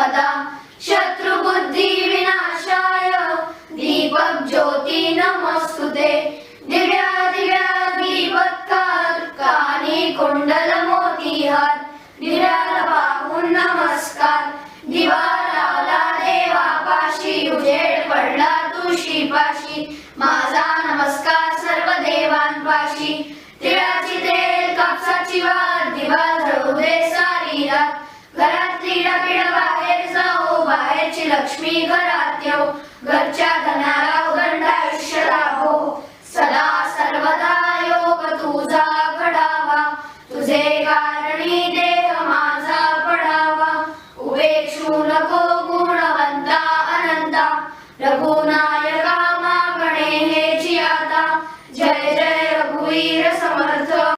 सर्वदा शत्रुबुद्धि विनाशाय दीपक ज्योती नमस्तुते दिव्या दिव्या दीपत्कार कानी कुंडल मोतीहार दिव्याला पाहून नमस्कार दिवा लावला देवापाशी उजेड पडला तुळशीपाशी माझा नमस्कार सर्व देवांपाशी तिळाची तेल कापसाची वात दिवा जळू दे सारी रात घरातली पिढ बाहेर जाओ बाहेरची लक्ष्मी घरात येऊ घरच्या धनाला उदंड आयुष्य लाभो सदा सर्वदा योग तुझा